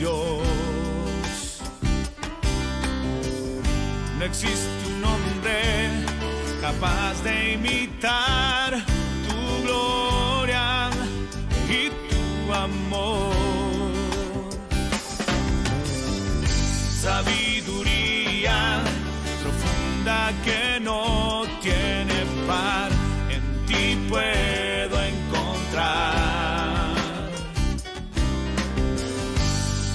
Dios. No existe un hombre capaz de imitar tu gloria y tu amor. Sabiduría profunda que no tiene par, en ti puedo encontrar.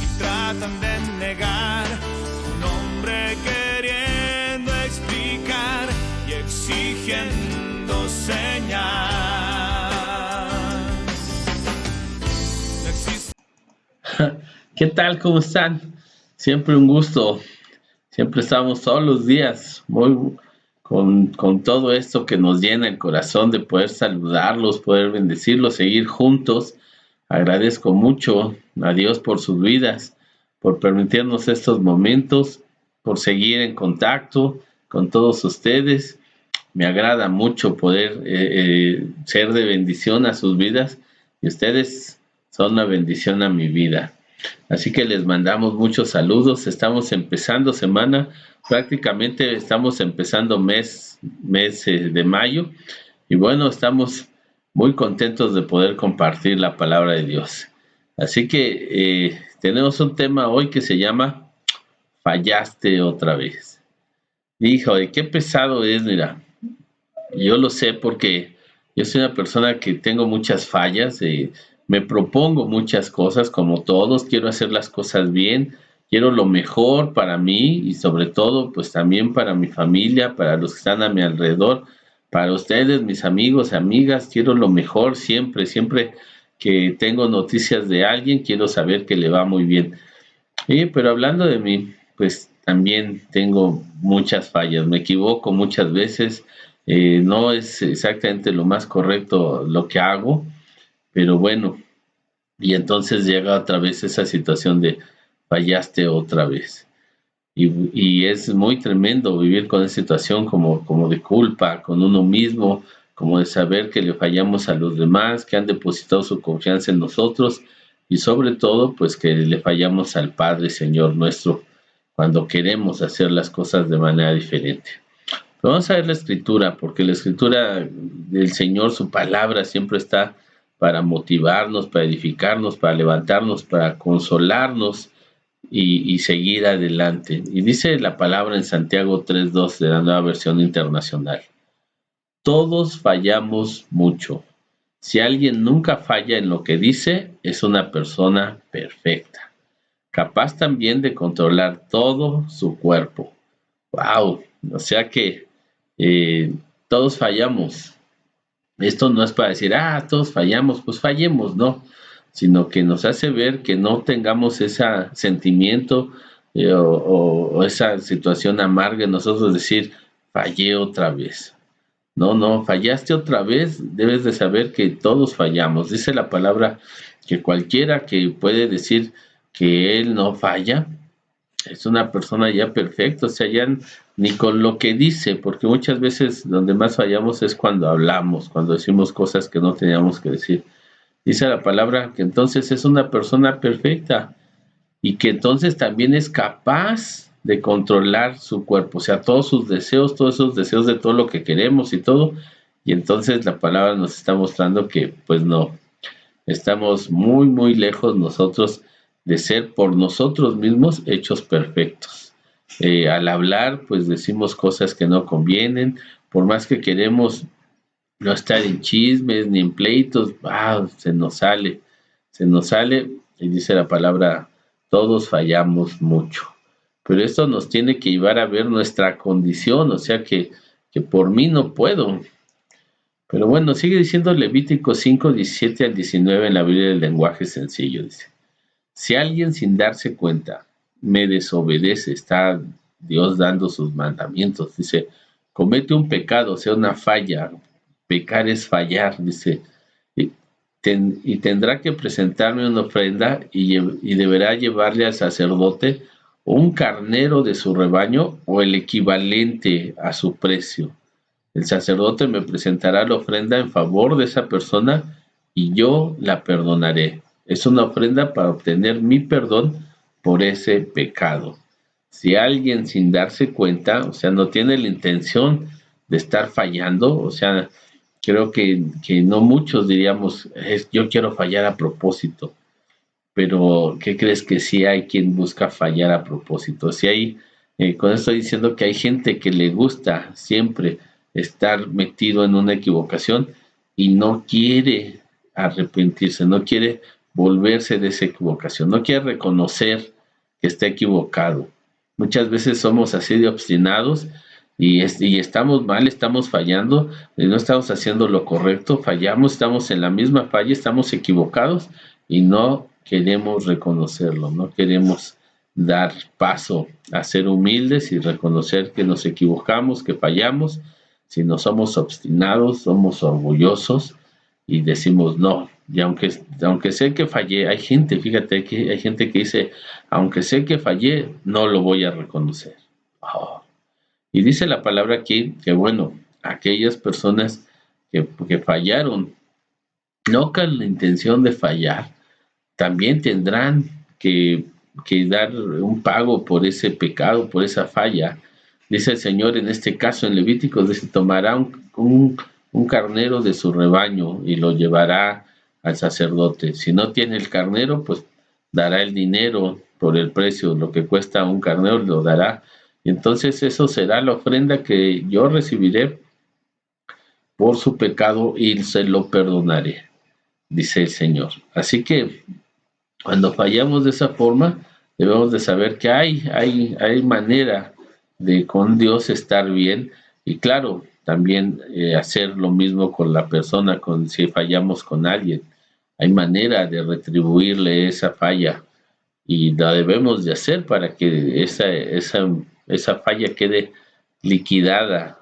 Y tratan de negar tu nombre queriendo explicar y exigiendo señal. No existe... ¿Qué tal? ¿Cómo están? Siempre un gusto. Siempre estamos todos los días con todo esto que nos llena el corazón de poder saludarlos, poder bendecirlos, seguir juntos. Agradezco mucho a Dios por sus vidas, por permitirnos estos momentos, por seguir en contacto con todos ustedes. Me agrada mucho poder ser de bendición a sus vidas y ustedes son una bendición a mi vida. Así que les mandamos muchos saludos. Estamos empezando semana, prácticamente estamos empezando mes de mayo y bueno, estamos muy contentos de poder compartir la palabra de Dios. Así que tenemos un tema hoy que se llama Fallaste otra vez. Híjole, qué pesado es, mira. Yo lo sé porque yo soy una persona que tengo muchas fallas. Me propongo muchas cosas, como todos, quiero hacer las cosas bien, quiero lo mejor para mí y sobre todo, pues también para mi familia, para los que están a mi alrededor, para ustedes, mis amigos, amigas, quiero lo mejor siempre, siempre que tengo noticias de alguien, quiero saber que le va muy bien. Pero hablando de mí, pues también tengo muchas fallas, me equivoco muchas veces, no es exactamente lo más correcto lo que hago, pero bueno, y entonces llega otra vez esa situación de fallaste otra vez. Y es muy tremendo vivir con esa situación como de culpa con uno mismo, como de saber que le fallamos a los demás, que han depositado su confianza en nosotros y sobre todo, pues que le fallamos al Padre, Señor nuestro, cuando queremos hacer las cosas de manera diferente. Pero vamos a ver la Escritura, porque la Escritura del Señor, su palabra siempre está para motivarnos, para edificarnos, para levantarnos, para consolarnos y seguir adelante. Y dice la palabra en Santiago 3:2 de la Nueva Versión Internacional: todos fallamos mucho. Si alguien nunca falla en lo que dice, es una persona perfecta, capaz también de controlar todo su cuerpo. ¡Wow! O sea que todos fallamos. Esto no es para decir, todos fallamos, pues fallemos, no, sino que nos hace ver que no tengamos ese sentimiento o esa situación amarga en nosotros, decir, fallé otra vez. No, fallaste otra vez, debes de saber que todos fallamos. Dice la palabra que cualquiera que puede decir que él no falla, es una persona ya perfecta, o sea, ya ni con lo que dice, porque muchas veces donde más fallamos es cuando hablamos, cuando decimos cosas que no teníamos que decir. Dice la palabra que entonces es una persona perfecta y que entonces también es capaz de controlar su cuerpo, o sea, todos sus deseos, todos esos deseos de todo lo que queremos y todo, y entonces la palabra nos está mostrando que pues no, estamos muy, muy lejos nosotros de ser por nosotros mismos hechos perfectos. Al hablar, pues decimos cosas que no convienen, por más que queremos no estar en chismes ni en pleitos, se nos sale, y dice la palabra, todos fallamos mucho. Pero esto nos tiene que llevar a ver nuestra condición, o sea que por mí no puedo. Pero bueno, sigue diciendo Levítico 5, 17 al 19 en la Biblia del lenguaje sencillo, dice: si alguien sin darse cuenta me desobedece, está Dios dando sus mandamientos, dice, comete un pecado, o sea, una falla, pecar es fallar, dice, y tendrá que presentarme una ofrenda y deberá llevarle al sacerdote un carnero de su rebaño o el equivalente a su precio. El sacerdote me presentará la ofrenda en favor de esa persona y yo la perdonaré. Es una ofrenda para obtener mi perdón por ese pecado. Si alguien sin darse cuenta, o sea, no tiene la intención de estar fallando, o sea, creo que no muchos diríamos, yo quiero fallar a propósito, pero ¿qué crees? Que sí hay quien busca fallar a propósito? Si hay, con eso estoy diciendo que hay gente que le gusta siempre estar metido en una equivocación y no quiere arrepentirse, no quiere volverse de esa equivocación, no quiere reconocer que está equivocado. Muchas veces somos así de obstinados y estamos mal, estamos fallando, y no estamos haciendo lo correcto, fallamos, estamos en la misma falla, estamos equivocados y no queremos reconocerlo, no queremos dar paso a ser humildes y reconocer que nos equivocamos, que fallamos, sino somos obstinados, somos orgullosos y decimos no. Y aunque sé que fallé, hay gente, fíjate que hay gente que dice, aunque sé que fallé, no lo voy a reconocer. Oh. Y dice la palabra aquí que bueno, aquellas personas que fallaron, no con la intención de fallar, también tendrán que dar un pago por ese pecado, por esa falla. Dice el Señor en este caso en Levíticos, dice, tomará un carnero de su rebaño y lo llevará al sacerdote. Si no tiene el carnero, pues dará el dinero por el precio, lo que cuesta un carnero lo dará. Y entonces eso será la ofrenda que yo recibiré por su pecado y se lo perdonaré, dice el Señor. Así que cuando fallamos de esa forma, debemos de saber que hay manera de con Dios estar bien y claro, también hacer lo mismo con la persona, si fallamos con alguien. Hay manera de retribuirle esa falla y la debemos de hacer para que esa falla quede liquidada.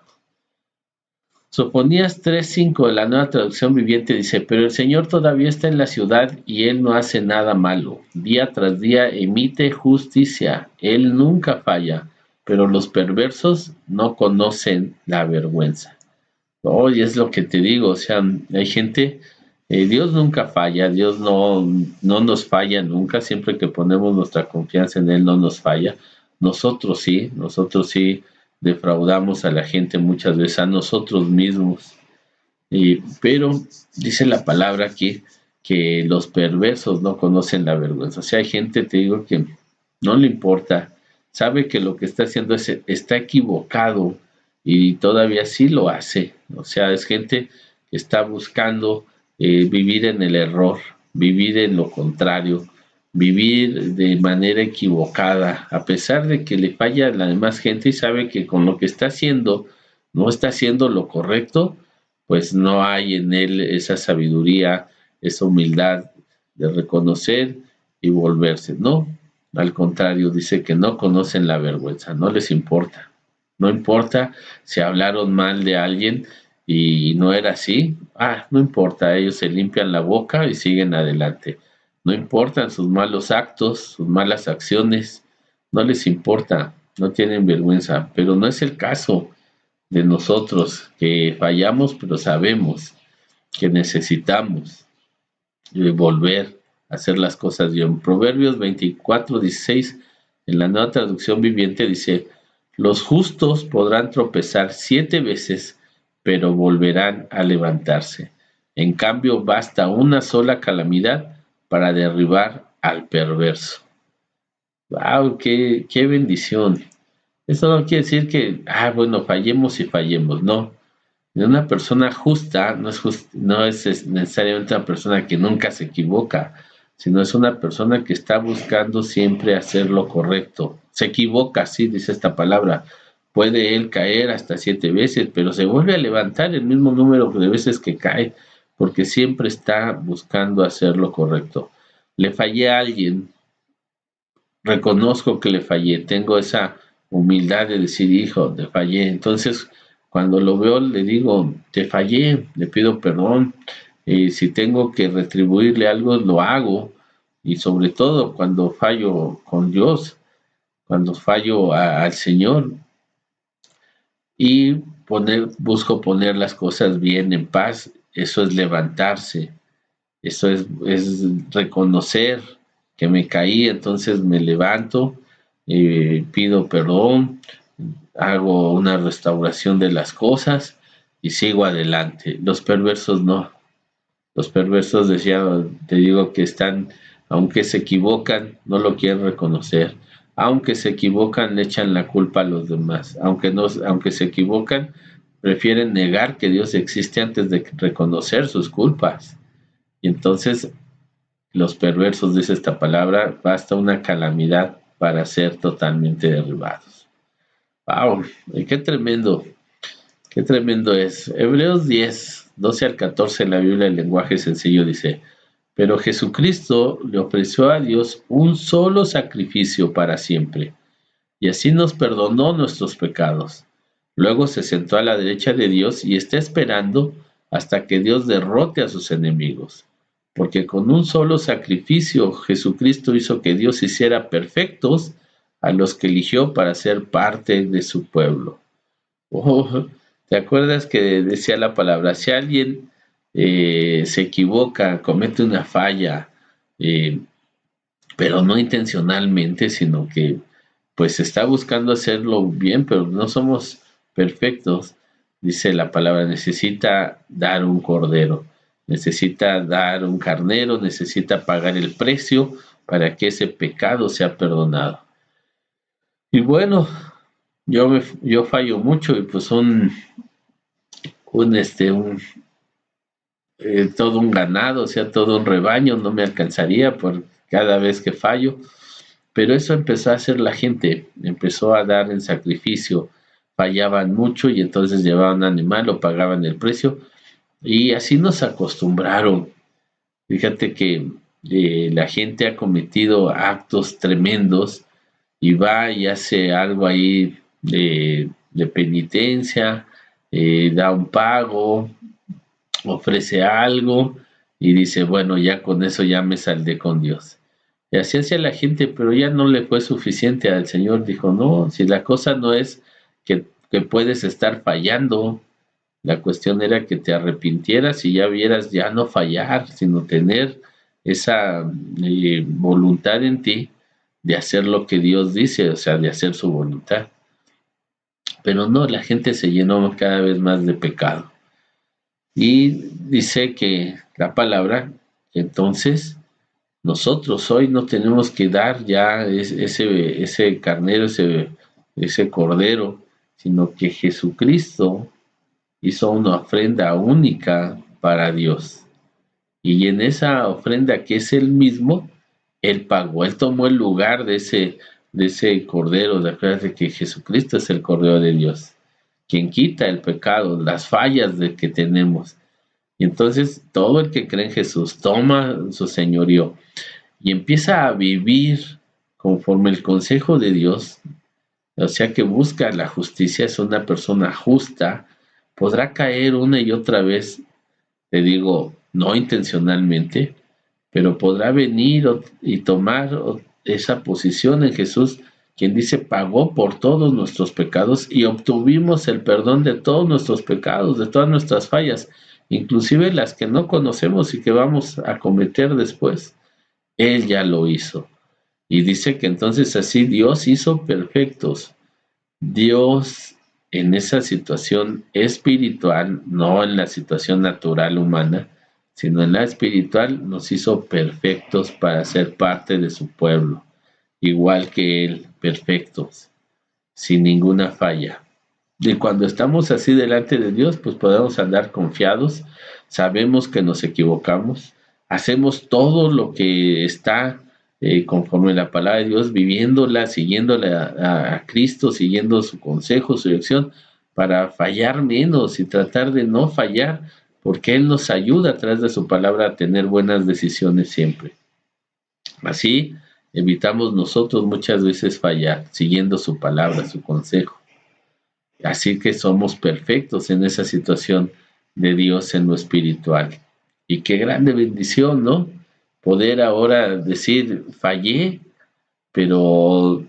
Sofonías 3:5 de la Nueva Traducción Viviente dice, pero el Señor todavía está en la ciudad y Él no hace nada malo. Día tras día emite justicia. Él nunca falla, pero los perversos no conocen la vergüenza. Oye, es lo que te digo, o sea, hay gente, Dios nunca falla, Dios no nos falla nunca, siempre que ponemos nuestra confianza en Él no nos falla. Nosotros sí defraudamos a la gente muchas veces, a nosotros mismos. Pero dice la palabra aquí que los perversos no conocen la vergüenza. O sea, hay gente, te digo, que no le importa, sabe que lo que está haciendo está equivocado y todavía sí lo hace. O sea, es gente que está buscando vivir en el error, vivir en lo contrario, vivir de manera equivocada, a pesar de que le falla a la demás gente y sabe que con lo que está haciendo no está haciendo lo correcto, pues no hay en él esa sabiduría, esa humildad de reconocer y volverse. No, al contrario, dice que no conocen la vergüenza, no les importa. No importa si hablaron mal de alguien y no era así, no importa, ellos se limpian la boca y siguen adelante. No importan sus malos actos, sus malas acciones, no les importa, no tienen vergüenza, pero no es el caso de nosotros que fallamos, pero sabemos que necesitamos volver a hacer las cosas bien. Proverbios 24:16 en la Nueva Traducción Viviente dice, los justos podrán tropezar 7 veces, pero volverán a levantarse. En cambio, basta una sola calamidad para derribar al perverso. ¡Wow! ¡Qué bendición! Eso no quiere decir que, bueno, fallemos y fallemos, no. Una persona justa no es necesariamente una persona que nunca se equivoca, sino es una persona que está buscando siempre hacer lo correcto. Se equivoca, sí, dice esta palabra. Puede él caer hasta 7 veces, pero se vuelve a levantar el mismo número de veces que cae, porque siempre está buscando hacer lo correcto. Le fallé a alguien, reconozco que le fallé, tengo esa humildad de decir, hijo, te fallé. Entonces, cuando lo veo, le digo, te fallé, le pido perdón. Si tengo que retribuirle algo, lo hago. Y sobre todo, cuando fallo con Dios, cuando fallo al Señor, y busco poner las cosas bien, en paz, eso es levantarse, eso es reconocer que me caí, entonces me levanto, pido perdón, hago una restauración de las cosas y sigo adelante. Los perversos no. Los perversos, decía, te digo que están, aunque se equivocan, no lo quieren reconocer. Aunque se equivocan, le echan la culpa a los demás. Aunque se equivocan, prefieren negar que Dios existe antes de reconocer sus culpas. Y entonces los perversos, dice esta palabra, basta una calamidad para ser totalmente derribados. ¡Wow! Qué tremendo es! Hebreos 10, 12 al 14 en la Biblia, el lenguaje sencillo, dice: pero Jesucristo le ofreció a Dios un solo sacrificio para siempre, y así nos perdonó nuestros pecados. Luego se sentó a la derecha de Dios y está esperando hasta que Dios derrote a sus enemigos. Porque con un solo sacrificio Jesucristo hizo que Dios hiciera perfectos a los que eligió para ser parte de su pueblo. Oh, ¿te acuerdas que decía la palabra? Si alguien se equivoca, comete una falla, eh, pero no intencionalmente, sino que pues está buscando hacerlo bien, pero no somos perfectos, dice la palabra, necesita dar un cordero, necesita dar un carnero, necesita pagar el precio para que ese pecado sea perdonado. Y bueno, yo fallo mucho y pues todo un ganado, o sea, todo un rebaño, no me alcanzaría por cada vez que fallo. Pero eso empezó a hacer la gente, empezó a dar en sacrificio, fallaban mucho y entonces llevaban un animal o pagaban el precio y así nos acostumbraron. Fíjate que la gente ha cometido actos tremendos y va y hace algo ahí de penitencia, da un pago, ofrece algo y dice, bueno, ya con eso ya me saldé con Dios. Y así hacía la gente, pero ya no le fue suficiente. Al Señor dijo, no, si la cosa no es que puedes estar fallando, la cuestión era que te arrepintieras y ya vieras ya no fallar, sino tener esa voluntad en ti de hacer lo que Dios dice, o sea, de hacer su voluntad. Pero no, la gente se llenó cada vez más de pecado. Y dice que la palabra, entonces, nosotros hoy no tenemos que dar ya ese carnero, ese cordero, sino que Jesucristo hizo una ofrenda única para Dios. Y en esa ofrenda que es Él mismo, Él pagó, Él tomó el lugar de ese cordero. De acuerdo que Jesucristo es el cordero de Dios, quien quita el pecado, las fallas de que tenemos. Y entonces todo el que cree en Jesús toma su señorío y empieza a vivir conforme el consejo de Dios, o sea que busca la justicia, es una persona justa, podrá caer una y otra vez, te digo, no intencionalmente, pero podrá venir y tomar esa posición en Jesús, quien dice, pagó por todos nuestros pecados y obtuvimos el perdón de todos nuestros pecados, de todas nuestras fallas, inclusive las que no conocemos y que vamos a cometer después. Él ya lo hizo. Y dice que entonces así Dios hizo perfectos. Dios en esa situación espiritual, no en la situación natural humana, sino en la espiritual, nos hizo perfectos para ser parte de su pueblo, igual que Él, perfectos, sin ninguna falla. Y cuando estamos así delante de Dios, pues podemos andar confiados, sabemos que nos equivocamos, hacemos todo lo que está conforme a la palabra de Dios, viviéndola, siguiéndola a Cristo, siguiendo su consejo, su dirección, para fallar menos y tratar de no fallar, porque Él nos ayuda a través de su palabra a tener buenas decisiones siempre. Así evitamos nosotros muchas veces fallar, siguiendo su palabra, su consejo. Así que somos perfectos en esa situación de Dios en lo espiritual. Y qué grande bendición, ¿no? Poder ahora decir, fallé, pero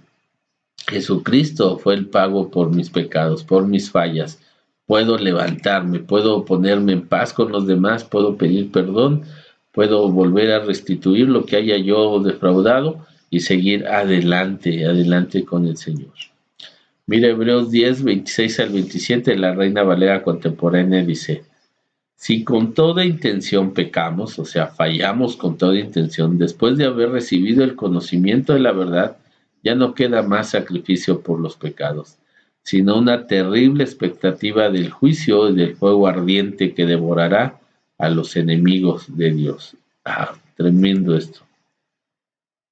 Jesucristo fue el pago por mis pecados, por mis fallas. Puedo levantarme, puedo ponerme en paz con los demás, puedo pedir perdón, puedo volver a restituir lo que haya yo defraudado y seguir adelante con el Señor. Mira, Hebreos 10, 26 al 27, la Reina Valera contemporánea dice: si con toda intención pecamos, o sea, fallamos con toda intención, después de haber recibido el conocimiento de la verdad, ya no queda más sacrificio por los pecados, sino una terrible expectativa del juicio y del fuego ardiente que devorará a los enemigos de Dios. Tremendo esto.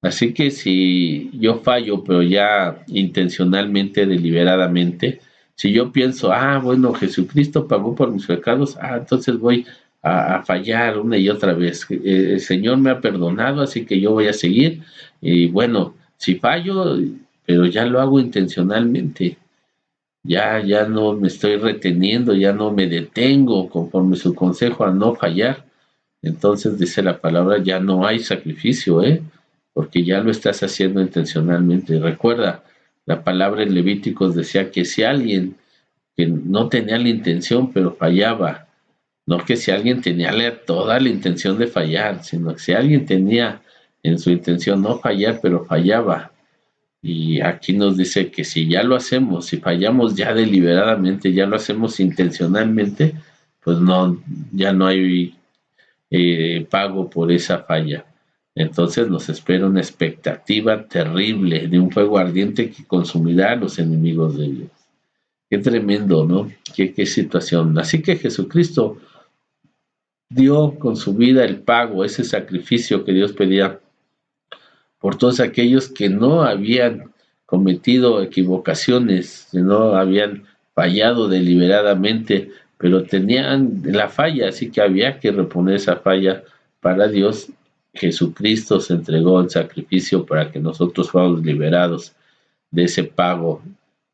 Así que si yo fallo, pero ya intencionalmente, deliberadamente, si yo pienso, bueno, Jesucristo pagó por mis pecados, entonces voy a fallar una y otra vez. El Señor me ha perdonado, así que yo voy a seguir. Y bueno, si fallo, pero ya lo hago intencionalmente, ya no me estoy reteniendo, ya no me detengo conforme su consejo a no fallar. Entonces dice la palabra, ya no hay sacrificio, porque ya lo estás haciendo intencionalmente. Recuerda, la palabra en Levíticos decía que si alguien que no tenía la intención pero fallaba, no que si alguien tenía toda la intención de fallar, sino que si alguien tenía en su intención no fallar pero fallaba. Y aquí nos dice que si ya lo hacemos, si fallamos ya deliberadamente, ya lo hacemos intencionalmente, pues no, ya no hay pago por esa falla. Entonces nos espera una expectativa terrible de un fuego ardiente que consumirá a los enemigos de Dios. Qué tremendo, ¿no? Qué situación. Así que Jesucristo dio con su vida el pago, ese sacrificio que Dios pedía por todos aquellos que no habían cometido equivocaciones, que no habían fallado deliberadamente, pero tenían la falla, así que había que reponer esa falla para Dios. Jesucristo se entregó en sacrificio para que nosotros fuéramos liberados de ese pago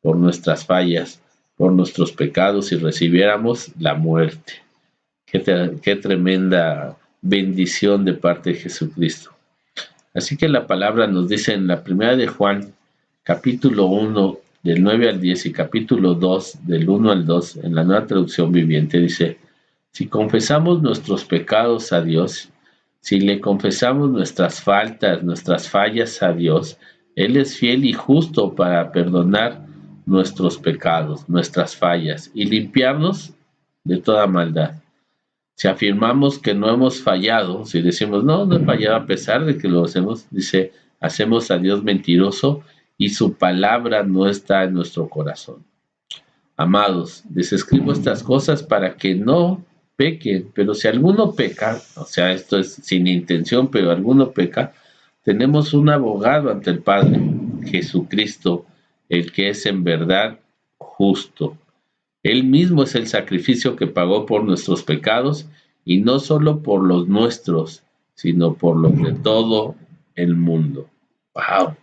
por nuestras fallas, por nuestros pecados y recibiéramos la muerte. Qué tremenda bendición de parte de Jesucristo. Así que la palabra nos dice en la primera de Juan, capítulo 1, del 9 al 10 y capítulo 2, del 1 al 2, en la Nueva Traducción Viviente, dice: si confesamos nuestros pecados a Dios, si le confesamos nuestras faltas, nuestras fallas a Dios, Él es fiel y justo para perdonar nuestros pecados, nuestras fallas y limpiarnos de toda maldad. Si afirmamos que no hemos fallado, si decimos no he fallado a pesar de que lo hacemos, dice, hacemos a Dios mentiroso y su palabra no está en nuestro corazón. Amados, les escribo estas cosas para que no pequen, pero si alguno peca, o sea, esto es sin intención, pero alguno peca, tenemos un abogado ante el Padre, Jesucristo, el que es en verdad justo. Él mismo es el sacrificio que pagó por nuestros pecados, y no solo por los nuestros, sino por los de todo el mundo. ¡Wow!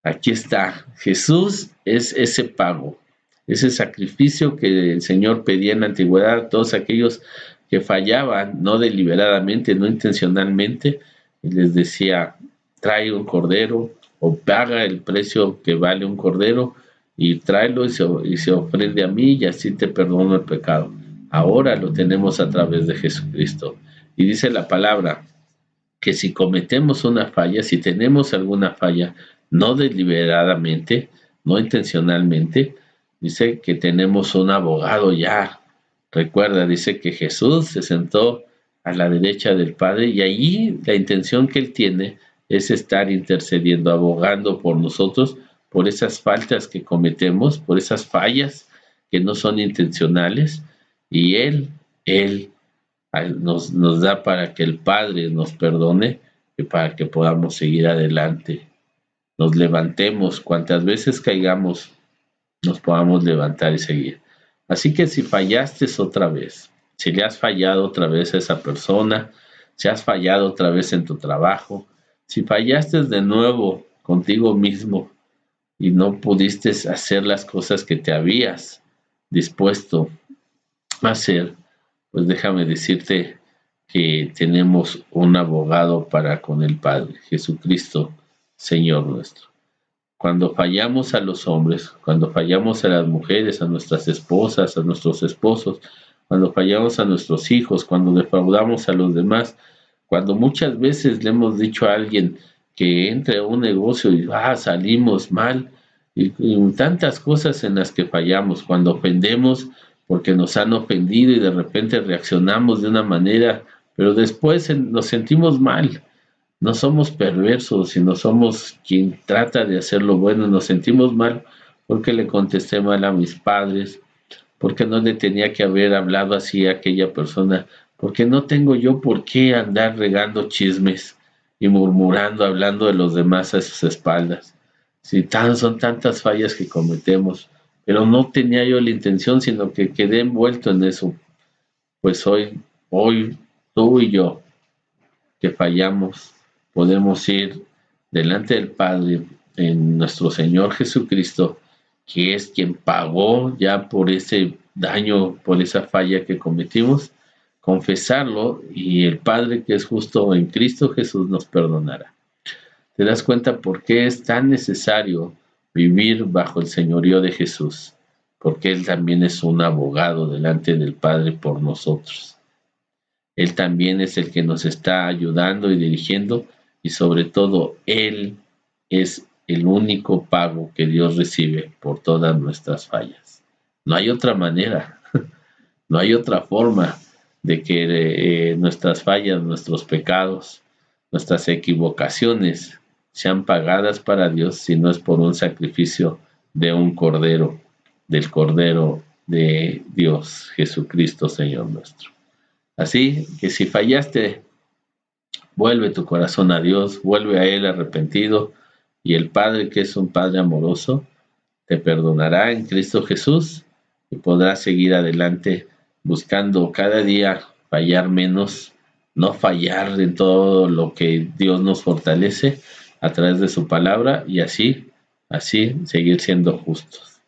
Aquí está. Jesús es ese pago, ese sacrificio que el Señor pedía en la antigüedad a todos aquellos que fallaban, no deliberadamente, no intencionalmente, y les decía, trae un cordero o paga el precio que vale un cordero, y tráelo y se ofrende a mí y así te perdono el pecado. Ahora lo tenemos a través de Jesucristo. Y dice la palabra que si cometemos una falla, si tenemos alguna falla, no deliberadamente, no intencionalmente, dice que tenemos un abogado ya. Recuerda, dice que Jesús se sentó a la derecha del Padre y allí la intención que Él tiene es estar intercediendo, abogando por nosotros, por esas faltas que cometemos, por esas fallas que no son intencionales, y Él nos da para que el Padre nos perdone y para que podamos seguir adelante. Nos levantemos, cuantas veces caigamos, nos podamos levantar y seguir. Así que si fallaste otra vez, si le has fallado otra vez a esa persona, si has fallado otra vez en tu trabajo, si fallaste de nuevo contigo mismo, y no pudiste hacer las cosas que te habías dispuesto a hacer, pues déjame decirte que tenemos un abogado para con el Padre, Jesucristo, Señor nuestro. Cuando fallamos a los hombres, cuando fallamos a las mujeres, a nuestras esposas, a nuestros esposos, cuando fallamos a nuestros hijos, cuando defraudamos a los demás, cuando muchas veces le hemos dicho a alguien que entre a un negocio y salimos mal, y tantas cosas en las que fallamos, cuando ofendemos porque nos han ofendido y de repente reaccionamos de una manera, pero después nos sentimos mal. No somos perversos, sino somos quien trata de hacer lo bueno. Nos sentimos mal porque le contesté mal a mis padres, porque no le tenía que haber hablado así a aquella persona, porque no tengo yo por qué andar regando chismes y murmurando, hablando de los demás a sus espaldas. Si son tantas fallas que cometemos, pero no tenía yo la intención, sino que quedé envuelto en eso. Pues hoy tú y yo, que fallamos, podemos ir delante del Padre en nuestro Señor Jesucristo, que es quien pagó ya por ese daño, por esa falla que cometimos, confesarlo, y el Padre, que es justo en Cristo Jesús, nos perdonará. ¿Te das cuenta por qué es tan necesario vivir bajo el señorío de Jesús? Porque Él también es un abogado delante del Padre por nosotros. Él también es el que nos está ayudando y dirigiendo, y sobre todo Él es el único pago que Dios recibe por todas nuestras fallas. No hay otra manera, no hay otra forma de que nuestras fallas, nuestros pecados, nuestras equivocaciones sean pagadas para Dios, si no es por un sacrificio de un cordero, del Cordero de Dios, Jesucristo, Señor nuestro. Así que si fallaste, vuelve tu corazón a Dios, vuelve a Él arrepentido, y el Padre, que es un Padre amoroso, te perdonará en Cristo Jesús y podrás seguir adelante buscando cada día fallar menos, no fallar en todo lo que Dios nos fortalece a través de su palabra, y así seguir siendo justos.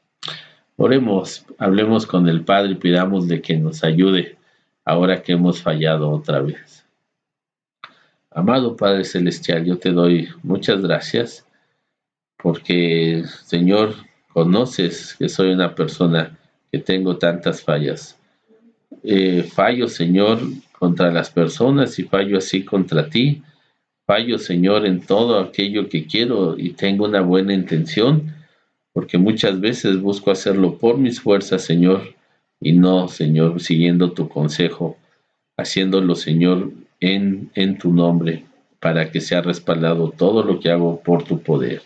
Oremos, hablemos con el Padre y pidamos de que nos ayude ahora que hemos fallado otra vez. Amado Padre Celestial, yo te doy muchas gracias porque, Señor, conoces que soy una persona que tengo tantas fallas. Fallo, Señor, contra las personas, y fallo así contra ti. Fallo, Señor, en todo aquello que quiero y tengo una buena intención, porque muchas veces busco hacerlo por mis fuerzas, Señor, y no, Señor, siguiendo tu consejo, haciéndolo, Señor, en tu nombre, para que sea respaldado todo lo que hago por tu poder.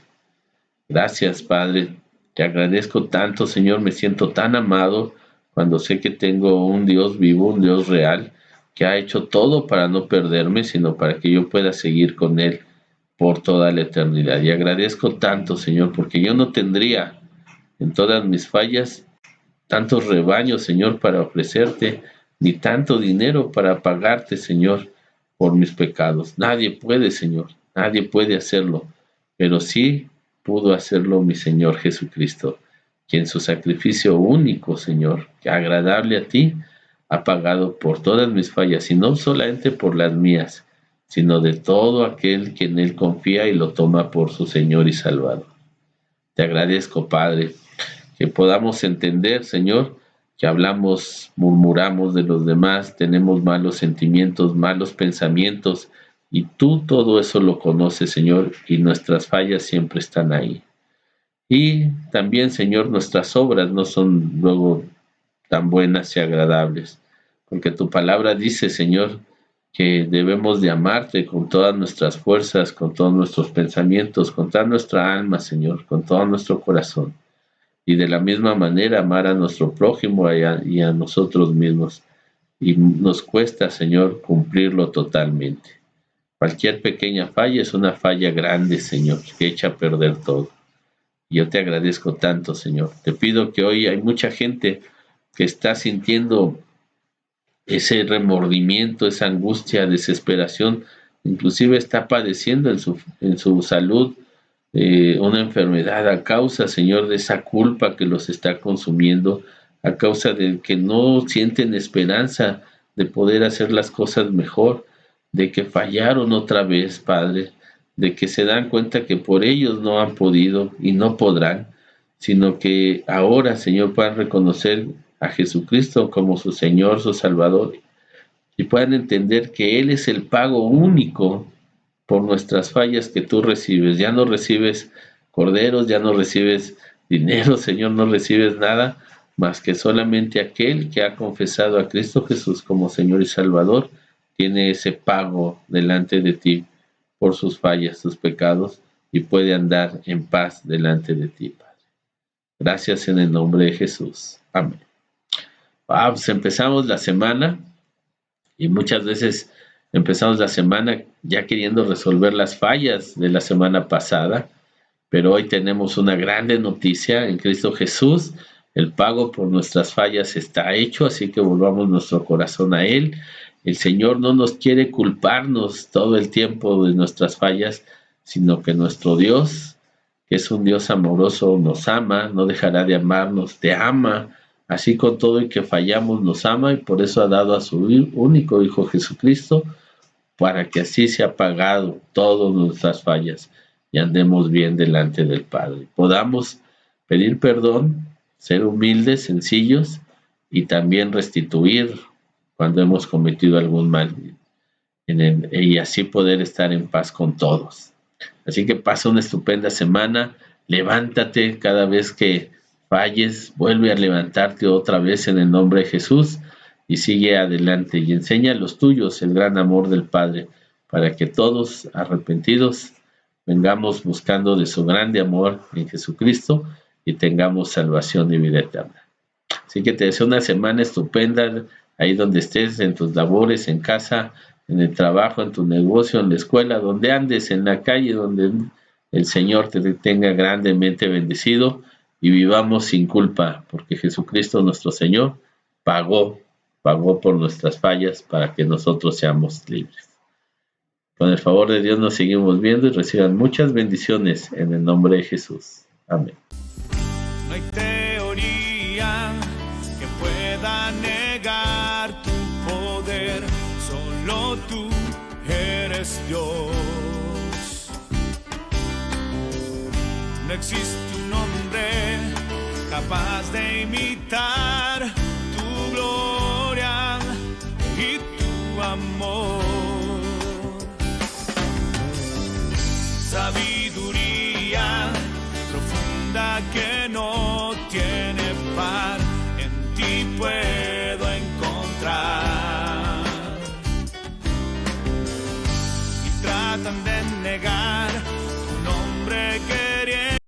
Gracias, Padre. Te agradezco tanto, Señor. Me siento tan amado cuando sé que tengo un Dios vivo, un Dios real, que ha hecho todo para no perderme, sino para que yo pueda seguir con Él por toda la eternidad. Y agradezco tanto, Señor, porque yo no tendría en todas mis fallas tantos rebaños, Señor, para ofrecerte, ni tanto dinero para pagarte, Señor, por mis pecados. Nadie puede, Señor, nadie puede hacerlo, pero sí pudo hacerlo mi Señor Jesucristo, quien su sacrificio único, Señor, que agradable a ti, ha pagado por todas mis fallas, y no solamente por las mías, sino de todo aquel que en Él confía y lo toma por su Señor y Salvador. Te agradezco, Padre, que podamos entender, Señor, que hablamos, murmuramos de los demás, tenemos malos sentimientos, malos pensamientos, y tú todo eso lo conoces, Señor, y nuestras fallas siempre están ahí. Y también, Señor, nuestras obras no son luego tan buenas y agradables, porque tu palabra dice, Señor, que debemos de amarte con todas nuestras fuerzas, con todos nuestros pensamientos, con toda nuestra alma, Señor, con todo nuestro corazón. Y de la misma manera amar a nuestro prójimo y a nosotros mismos. Y nos cuesta, Señor, cumplirlo totalmente. Cualquier pequeña falla es una falla grande, Señor, que echa a perder todo. Yo te agradezco tanto, Señor. Te pido que hoy hay mucha gente que está sintiendo ese remordimiento, esa angustia, desesperación, inclusive está padeciendo en su salud una enfermedad a causa, Señor, de esa culpa que los está consumiendo, a causa de que no sienten esperanza de poder hacer las cosas mejor, de que fallaron otra vez, Padre, de que se dan cuenta que por ellos no han podido y no podrán, sino que ahora, Señor, puedan reconocer a Jesucristo como su Señor, su Salvador, y puedan entender que Él es el pago único por nuestras fallas que tú recibes. Ya no recibes corderos, ya no recibes dinero, Señor, no recibes nada más que solamente aquel que ha confesado a Cristo Jesús como Señor y Salvador, tiene ese pago delante de ti por sus fallas, sus pecados, y puede andar en paz delante de ti, Padre. Gracias en el nombre de Jesús. Amén. Pues empezamos la semana y muchas veces empezamos la semana ya queriendo resolver las fallas de la semana pasada, pero hoy tenemos una grande noticia en Cristo Jesús. El pago por nuestras fallas está hecho, así que volvamos nuestro corazón a Él. El Señor no nos quiere culparnos todo el tiempo de nuestras fallas, sino que nuestro Dios, que es un Dios amoroso, nos ama, no dejará de amarnos, te ama, así con todo y que fallamos nos ama, y por eso ha dado a su único Hijo Jesucristo, para que así sea pagado todas nuestras fallas y andemos bien delante del Padre. Podamos pedir perdón, ser humildes, sencillos, y también restituir cuando hemos cometido algún mal, y así poder estar en paz con todos. Así que pasa una estupenda semana, levántate cada vez que falles, vuelve a levantarte otra vez en el nombre de Jesús y sigue adelante y enseña a los tuyos el gran amor del Padre, para que todos arrepentidos vengamos buscando de su grande amor en Jesucristo y tengamos salvación y vida eterna. Así que te deseo una semana estupenda ahí donde estés, en tus labores, en casa, en el trabajo, en tu negocio, en la escuela, donde andes, en la calle, donde el Señor te tenga grandemente bendecido y vivamos sin culpa, porque Jesucristo nuestro Señor pagó por nuestras fallas para que nosotros seamos libres. Con el favor de Dios nos seguimos viendo y reciban muchas bendiciones en el nombre de Jesús. Amén. No hay teoría que pueda negar tu poder, solo tú eres Dios. No existe un hombre capaz de imitar tu gloria y tu amor. Sabiduría profunda que no tiene par, en ti puedo encontrar.